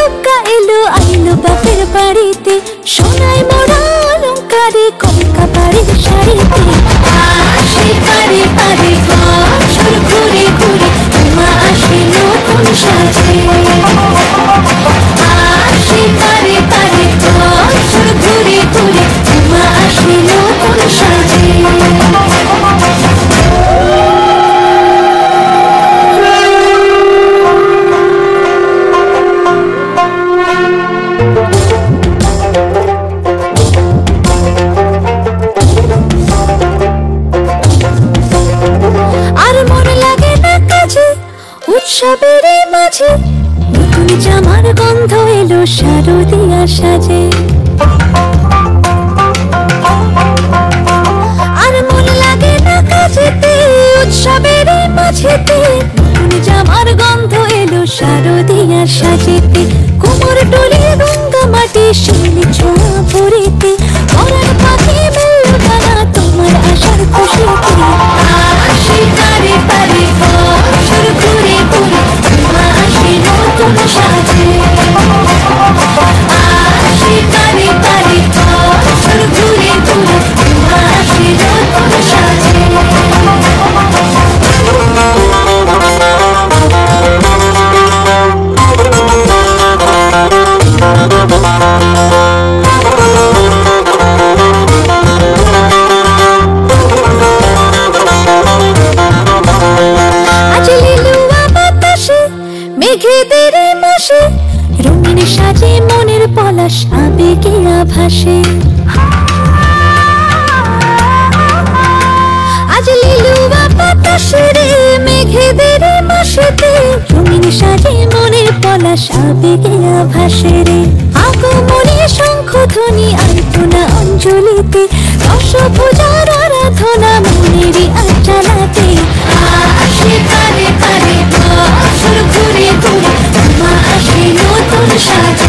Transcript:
খোকা এলো আইলো বাপের বাড়িতে, সোনায় মোড়া অলংকারে কলকা বাড়ির শাড়িতে। আসে পারে পারে বছর ঘুরে ঘুরে, মা আসে নতুন সাজে। আসে পারে পারে বছর ঘুরে ঘুরে, মা আসে নতুন সাজে। উৎসবের মাঝে নতুন জামার গন্ধ এলো শারদিয়া সাজে। আর মন লাগে না কাজেতে, উৎসবের মাঝেতে নতুন জামার গন্ধ এলো শারদিয়া সাজেতে। কোমর ডোলে গঙ্গা মাটি শিলি ছোঁয়া ভরিতে, পরাণ পাখি মেলল ডানা তোমার আশার খুশিতে। আসে পারে পারে বছর ঘুরে ঘুরে, মা আসে নতুন সাজে। আসে পারে পারে বছর ঘুরে ঘুরে, মা আসে নতুন সাজে। মেঘেদের মাসে রঙিন সাজে মনের পলাশ আবেগে আভাসে। আজ লিলুয়া বাতাসে রে মেঘেদের মাসেতে, রঙিন সাজে মনের পলাশ আবেগে আভাসে রে। আগমনে শঙ্খধ্বনি আলপনা অঞ্জলিতে, দশভুজার আরাধনা মনেরই আঞ্চলাতে। আসে পারে পারে বছর ঘুরে ঘুরে, মা আসে নতুন সাজে।